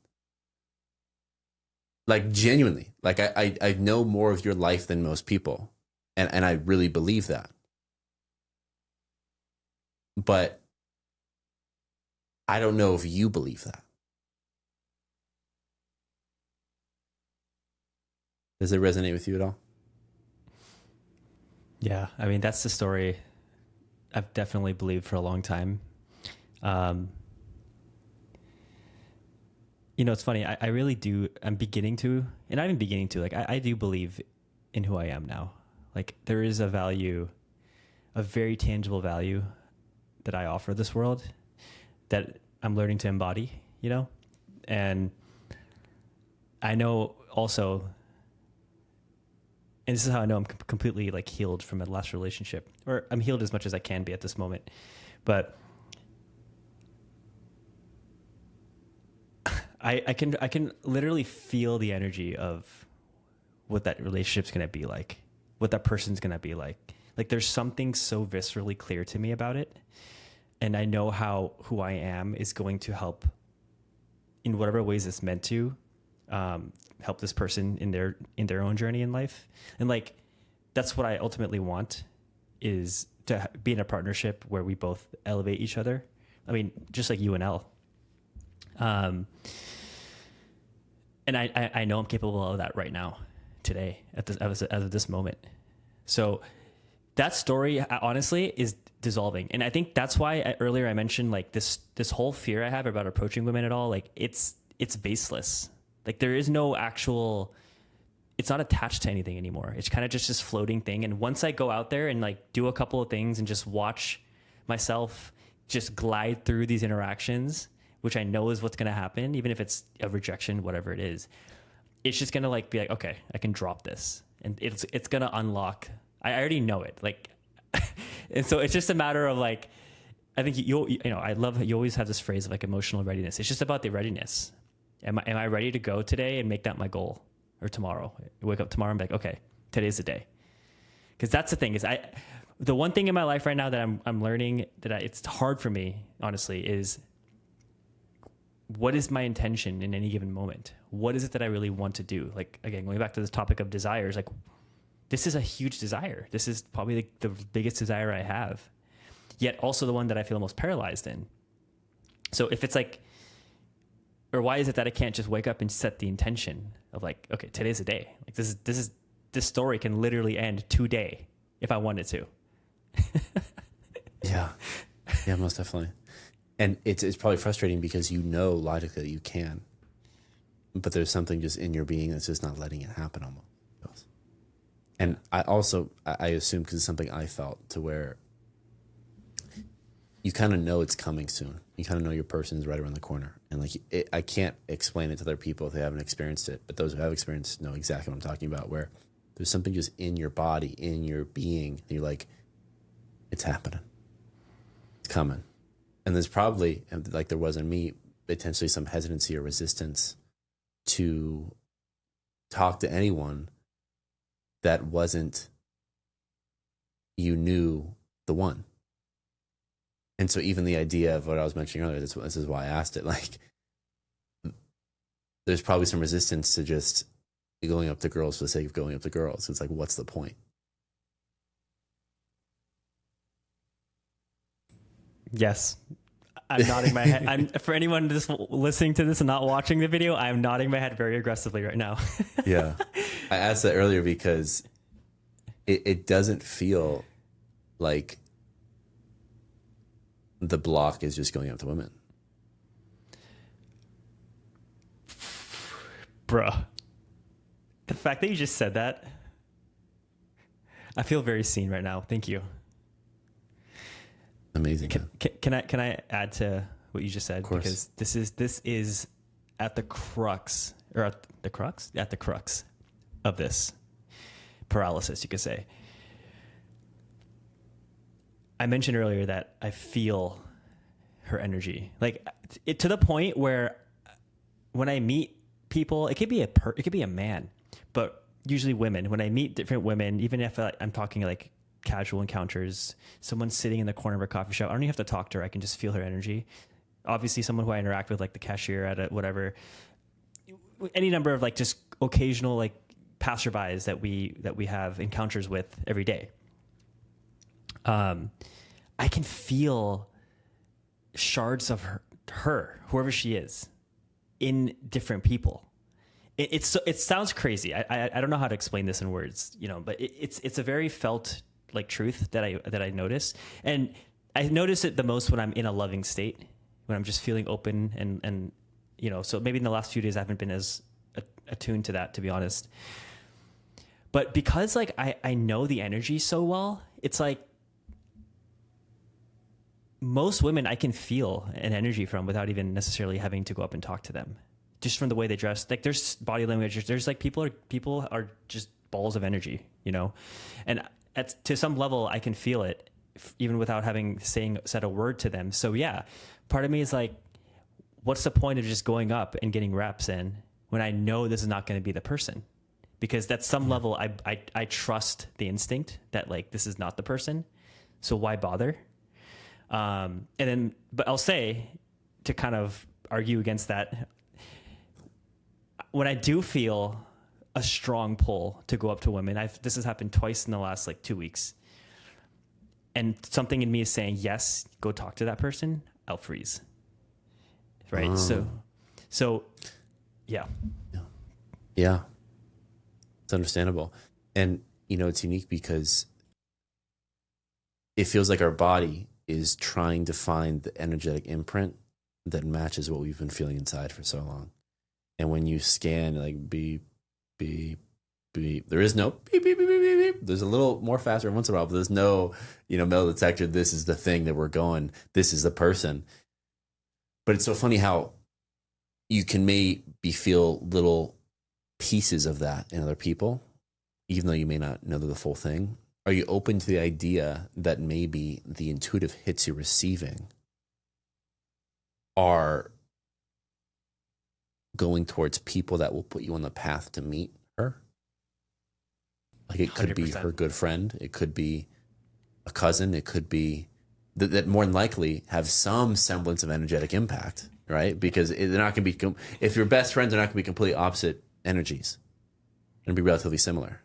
Speaker 1: like genuinely, like I know more of your life than most people. And I really believe that. But I don't know if you believe that. Does it resonate with you at all?
Speaker 2: Yeah, I mean, that's the story I've definitely believed for a long time. Um, it's funny. I really do. I'm beginning to, and not even beginning to, like, I do believe in who I am now. Like, there is a value, a very tangible value that I offer this world that I'm learning to embody, And I know also, and this is how I know I'm completely like healed from a last relationship, or I'm healed as much as I can be at this moment. But I can literally feel the energy of what that relationship's going to be like, what that person's going to be like. Like, there's something so viscerally clear to me about it. And I know how who I am is going to help in whatever ways it's meant to help this person in their own journey in life. And like, that's what I ultimately want, is to be in a partnership where we both elevate each other. I mean, just like you and Elle. And I know I'm capable of that right now, today, as of this moment. So that story, honestly, is dissolving. And I think that's why earlier I mentioned like this whole fear I have about approaching women at all. Like, it's baseless. Like, there is no actual, it's not attached to anything anymore. It's kind of just this floating thing. And once I go out there and like do a couple of things and just watch myself just glide through these interactions, which I know is what's going to happen, even if it's a rejection, whatever it is, it's just going to like be like, okay, I can drop this, and it's going to unlock. I already know it. Like, and so it's just a matter of like, I think I love, you always have this phrase of like emotional readiness. It's just about the readiness. Am I ready to go today and make that my goal? Or tomorrow, I wake up tomorrow and be like, okay, today's the day. Because that's the thing, is the one thing in my life right now that I'm learning that it's hard for me, honestly, is what is my intention in any given moment? What is it that I really want to do? Like, again, going back to this topic of desires, like, this is a huge desire. This is probably the biggest desire I have, yet also the one that I feel most paralyzed in. So if it's like, or why is it that I can't just wake up and set the intention of like, okay, today's the day. Like, this story can literally end today if I wanted to.
Speaker 1: Yeah, most definitely. And it's probably frustrating because logically that you can, but there's something just in your being that's just not letting it happen almost. And I assume, because it's something I felt, to where you kind of know it's coming soon. You kind of know your person's right around the corner. And like, I can't explain it to other people if they haven't experienced it, but those who have experienced know exactly what I'm talking about, where there's something just in your body, in your being, and you're like, it's happening. It's coming. And there's probably, like there was in me, potentially some hesitancy or resistance to talk to anyone that wasn't, you knew, the one. And so even the idea of what I was mentioning earlier, this is why I asked it, like, there's probably some resistance to just going up to girls for the sake of going up to girls. It's like, what's the point?
Speaker 2: Yes. I'm nodding my head. For anyone just listening to this and not watching the video, I'm nodding my head very aggressively right now.
Speaker 1: Yeah. I asked that earlier because it doesn't feel like the block is just going up to women.
Speaker 2: Bruh. The fact that you just said that, I feel very seen right now. Thank you.
Speaker 1: Amazing.
Speaker 2: Can I add to what you just said?
Speaker 1: Of course.
Speaker 2: Because this is at the crux, or at the crux of this paralysis, you could say. I mentioned earlier that I feel her energy, like to the point where when I meet people, it could be a man, but usually women. When I meet different women, even if I'm talking like casual encounters, someone sitting in the corner of a coffee shop, I don't even have to talk to her. I can just feel her energy. Obviously, someone who I interact with, like the cashier at a whatever, any number of like just occasional like passerbys that we have encounters with every day. I can feel shards of her, whoever she is, in different people. It sounds crazy. I don't know how to explain this in words, but it's a very felt like truth that I notice. And I notice it the most when I'm in a loving state, when I'm just feeling open and so maybe in the last few days I haven't been as attuned to that, to be honest. But because like I know the energy so well, it's like most women I can feel an energy from without even necessarily having to go up and talk to them. Just from the way they dress, like there's body language, there's like people are just balls of energy, and to some level I can feel it even without having said a word to them. So yeah, part of me is like, what's the point of just going up and getting reps in when I know this is not going to be the person? Because at some level I trust the instinct that like this is not the person, so why bother? But I'll say, to kind of argue against that, when I do feel a strong pull to go up to women, this has happened twice in the last like 2 weeks, and something in me is saying, yes, go talk to that person, I'll freeze. Right. So yeah.
Speaker 1: Yeah. It's understandable. And, it's unique because it feels like our body is trying to find the energetic imprint that matches what we've been feeling inside for so long. And when you scan, like beep, beep, beep, there is no beep, beep, beep, beep, beep, beep. There's a little more faster once in a while, but there's no, metal detector. This is the thing that we're going. This is the person. But it's so funny how you can maybe feel little pieces of that in other people, even though you may not know the full thing. Are you open to the idea that maybe the intuitive hits you're receiving are going towards people that will put you on the path to meet her? Like it could 100%. Be her good friend. It could be a cousin. It could be that more than likely have some semblance of energetic impact, right? Because they're not going to be, if you're best friends, they're not going to be completely opposite energies. They're going to be relatively similar.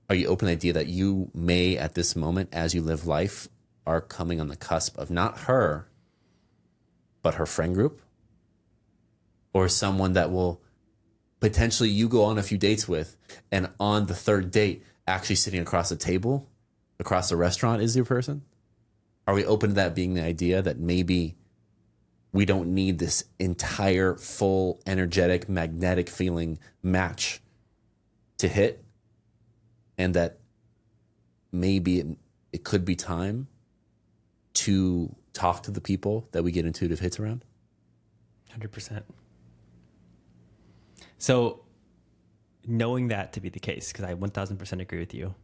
Speaker 1: Are you open to the idea that you may, at this moment, as you live life, are coming on the cusp of not her, but her friend group? Or someone that will potentially you go on a few dates with, and on the third date, actually sitting across the table, across the restaurant, is your person? Are we open to that being the idea that maybe we don't need this entire full energetic magnetic feeling match to hit, and that maybe it could be time to talk to the people that we get intuitive hits around?
Speaker 2: 100%. So knowing that to be the case, because I 1000% agree with you,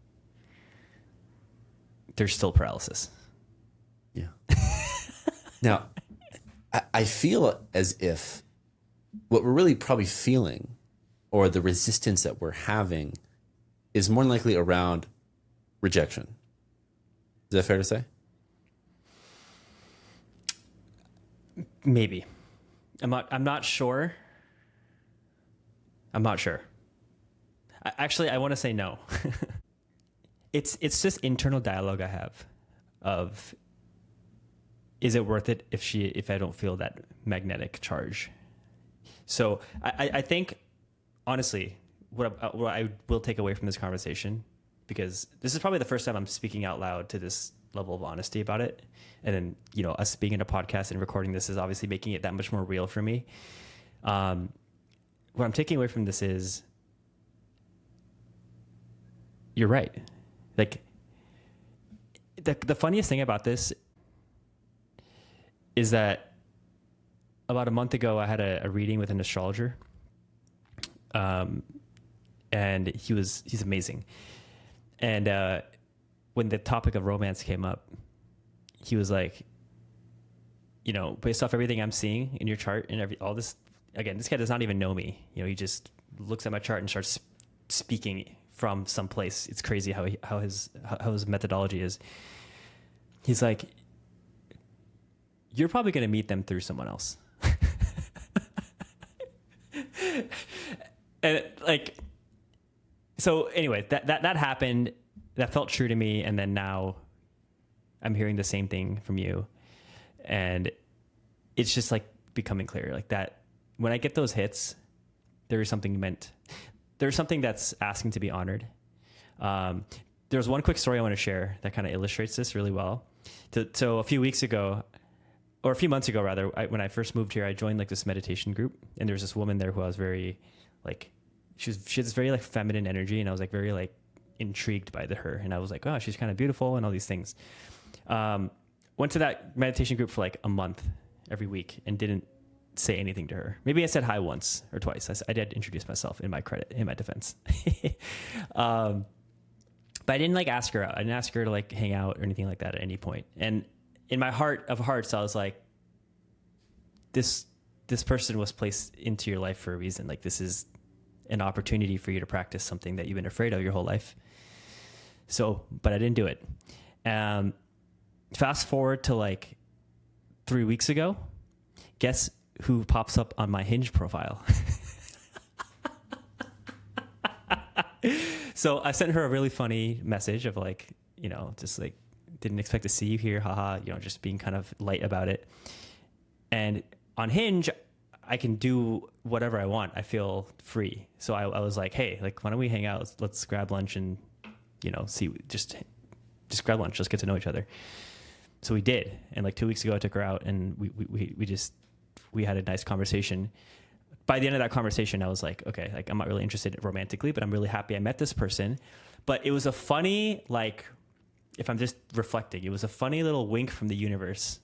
Speaker 2: there's still paralysis.
Speaker 1: Yeah. Now, I feel as if what we're really probably feeling, or the resistance that we're having, is more than likely around rejection. Is that fair to say?
Speaker 2: Maybe. I'm not sure. I'm not sure. Actually, I want to say no. It's just internal dialogue I have of, is it worth it if I don't feel that magnetic charge? So I think, honestly, what I will take away from this conversation, because this is probably the first time I'm speaking out loud to this level of honesty about it. And then, us being in a podcast and recording this is obviously making it that much more real for me. What I'm taking away from this is, you're right. Like, the funniest thing about this is that about a month ago, I had a reading with an astrologer. And he's amazing. And when the topic of romance came up, he was like, based off everything I'm seeing in your chart and all this, again, this guy does not even know me. He just looks at my chart and starts speaking from someplace. It's crazy how his methodology is. He's like, you're probably going to meet them through someone else. And like, so anyway, that happened. That felt true to me. And then now I'm hearing the same thing from you. And it's just like becoming clear, like that when I get those hits, there's something that's asking to be honored. There's one quick story I want to share that kind of illustrates this really well. So a few months ago, rather, when I first moved here, I joined like this meditation group, and there was this woman there who I was very like, she had this very like feminine energy, and I was like very like intrigued by her, and I was like, oh, she's kind of beautiful and all these things. Went to that meditation group for like a month every week and didn't say anything to her. Maybe I said hi once or twice. I did introduce myself in my defense. But I didn't like ask her out. I didn't ask her to like hang out or anything like that at any point. And in my heart of hearts, I was like, this person was placed into your life for a reason. Like, this is an opportunity for you to practice something that you've been afraid of your whole life. So, but I didn't do it. Fast forward to like 3 weeks ago, guess who pops up on my Hinge profile? So I sent her a really funny message of like, just like, didn't expect to see you here. Haha. Just being kind of light about it. And on Hinge, I can do whatever I want. I feel free. So I was like, hey, like, why don't we hang out? Let's grab lunch and, see, just grab lunch. Let's get to know each other. So we did. And like 2 weeks ago, I took her out, and we had a nice conversation. By the end of that conversation, I was like, okay, like, I'm not really interested romantically, but I'm really happy I met this person. But it was a funny, like, if I'm just reflecting, it was a funny little wink from the universe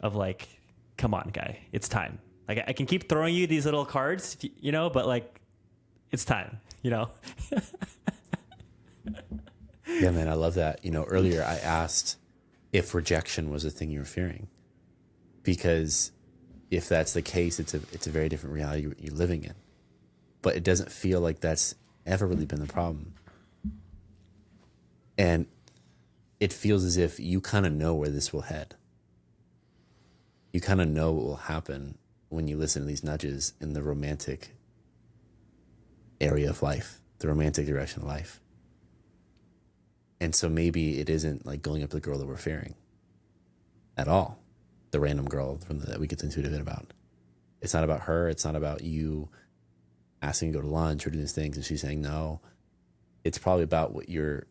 Speaker 2: of like, come on, guy, it's time. Like, I can keep throwing you these little cards, but like, it's time,
Speaker 1: Yeah, man, I love that. Earlier I asked if rejection was a thing you were fearing, because if that's the case, it's a very different reality you're living in. But it doesn't feel like that's ever really been the problem. And it feels as if you kind of know where this will head. You kind of know what will happen when you listen to these nudges in the romantic area of life, the romantic direction of life. And so maybe it isn't like going up to the girl that we're fearing at all. The random girl that we get intuitive about. It's not about her. It's not about you asking to go to lunch or do these things and she's saying no. It's probably about what your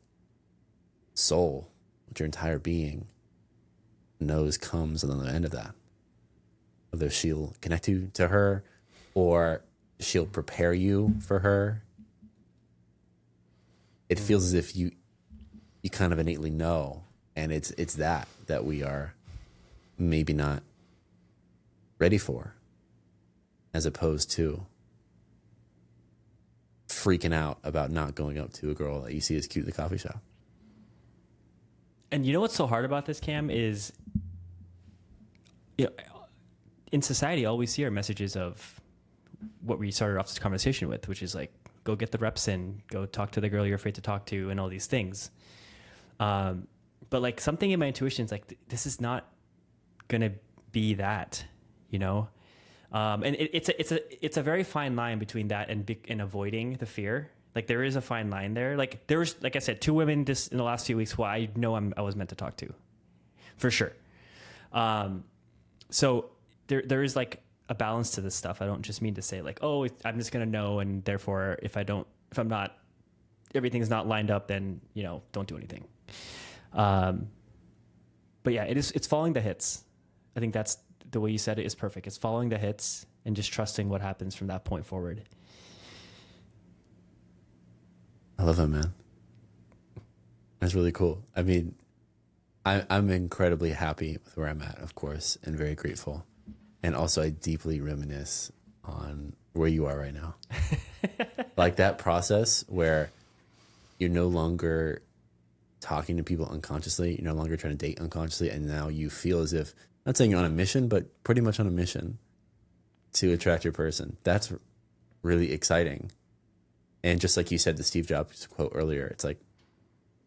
Speaker 1: soul, what your entire being knows comes on the end of that. Whether she'll connect you to her or she'll prepare you for her. It feels as if you kind of innately know, and it's that we are maybe not ready for, as opposed to freaking out about not going up to a girl that you see as cute at the coffee shop.
Speaker 2: And you know what's so hard about this, Cam, is in society, all we see are messages of what we started off this conversation with, which is like, go get the reps in, go talk to the girl you're afraid to talk to, and all these things. But like, something in my intuition is like, this is not gonna be that, and it's a very fine line between that and avoiding the fear. Like, there is a fine line there. Like, there was, like I said, 2 women just in the last few weeks who I know I was meant to talk to, for sure. So there is like a balance to this stuff. I don't just mean to say like, oh, I'm just gonna know, and therefore if everything's not lined up, then don't do anything. But yeah, it's following the hits. I think that's the way you said it is perfect. It's following the hits and just trusting what happens from that point forward.
Speaker 1: I love that, man. That's really cool. I mean, I'm incredibly happy with where I'm at, of course, and very grateful. And also, I deeply reminisce on where you are right now. Like that process where you're no longer talking to people unconsciously, you're no longer trying to date unconsciously, and now you feel as if, not saying you're on a mission, but pretty much on a mission to attract your person. That's really exciting. And just like you said, the Steve Jobs quote earlier, it's like,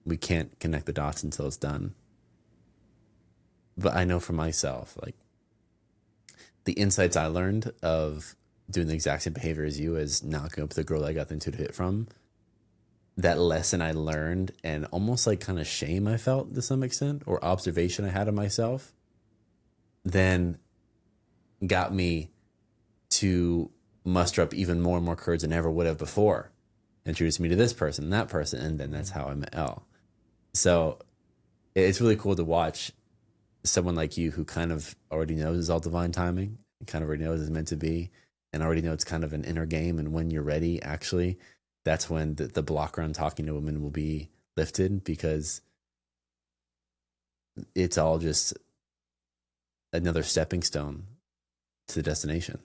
Speaker 1: we can't connect the dots until it's done. But I know for myself, like, the insights I learned of doing the exact same behavior as you, as knocking up the girl I got the intuitive hit from, that lesson I learned and almost like kind of shame I felt to some extent, or observation I had of myself, then got me to muster up even more and more courage than I ever would have before. Introduced me to this person, that person, and then that's how I met Elle. So it's really cool to watch someone like you who kind of already knows it's all divine timing, and kind of already knows it's meant to be, and already know it's kind of an inner game. And when you're ready, actually, that's when the blocker on talking to women will be lifted, because it's all just another stepping stone to the destination.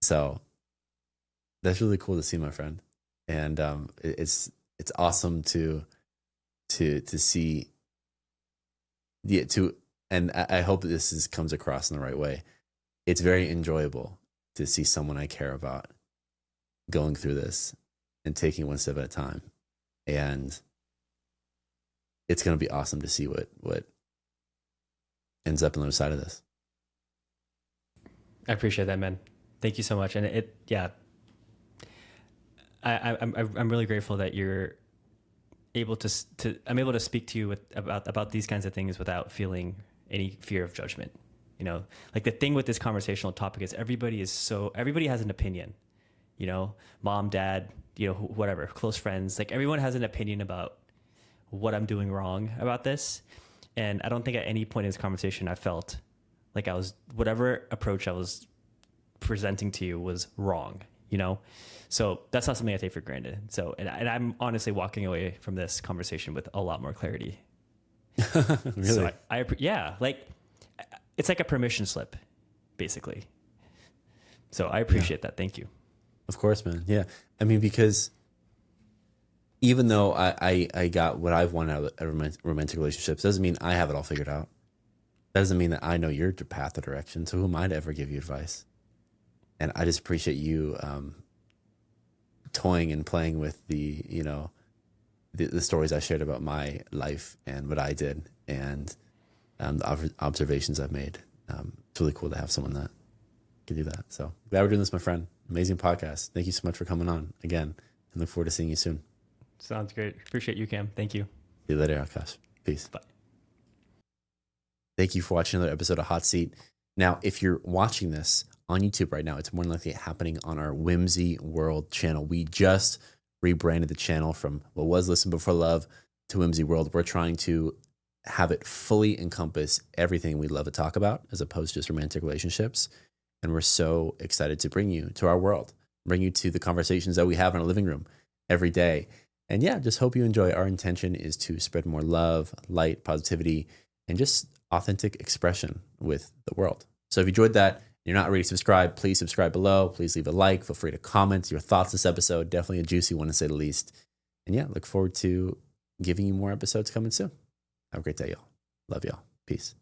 Speaker 1: So that's really cool to see, my friend. And it's awesome to see, yeah, and I hope this comes across in the right way. It's very enjoyable to see someone I care about going through this and taking one step at a time. And it's going to be awesome to see what ends up on the other side of this.
Speaker 2: I appreciate that, man. Thank you so much. And I'm really grateful that you're able I'm able to speak to you about these kinds of things without feeling any fear of judgment. You know, like the thing with this conversational topic is everybody has an opinion, you know, mom, dad, you know, whatever, close friends, like everyone has an opinion about what I'm doing wrong about this. And I don't think at any point in this conversation I felt like whatever approach I was presenting to you was wrong, you know? So that's not something I take for granted. So, and I'm honestly walking away from this conversation with a lot more clarity.
Speaker 1: Really?
Speaker 2: So yeah, like it's like a permission slip, basically. So I appreciate that. Thank you.
Speaker 1: Of course, man. Yeah. I mean, because even though I got what I've wanted out of romantic relationships, doesn't mean I have it all figured out. That doesn't mean that I know your path or direction. So who am I to ever give you advice? And I just appreciate you toying and playing with the stories I shared about my life and what I did, and the observations I've made. It's really cool to have someone that can do that. So glad we're doing this, my friend. Amazing podcast. Thank you so much for coming on again, and look forward to seeing you soon.
Speaker 2: Sounds great. Appreciate you, Cam. Thank you.
Speaker 1: See you later, Akaash. Peace.
Speaker 2: Bye.
Speaker 1: Thank you for watching another episode of Hot Seat. Now, if you're watching this on YouTube right now, it's more than likely happening on our Whimsy World channel. We just rebranded the channel from what was Listen Before Love to Whimsy World. We're trying to have it fully encompass everything we love to talk about, as opposed to just romantic relationships. And we're so excited to bring you to our world, bring you to the conversations that we have in our living room every day. And yeah, just hope you enjoy. Our intention is to spread more love, light, positivity, and just authentic expression with the world. So if you enjoyed that, you're not already subscribed, please subscribe below. Please leave a like. Feel free to comment your thoughts this episode. Definitely a juicy one, to say the least. And yeah, look forward to giving you more episodes coming soon. Have a great day, y'all. Love y'all. Peace.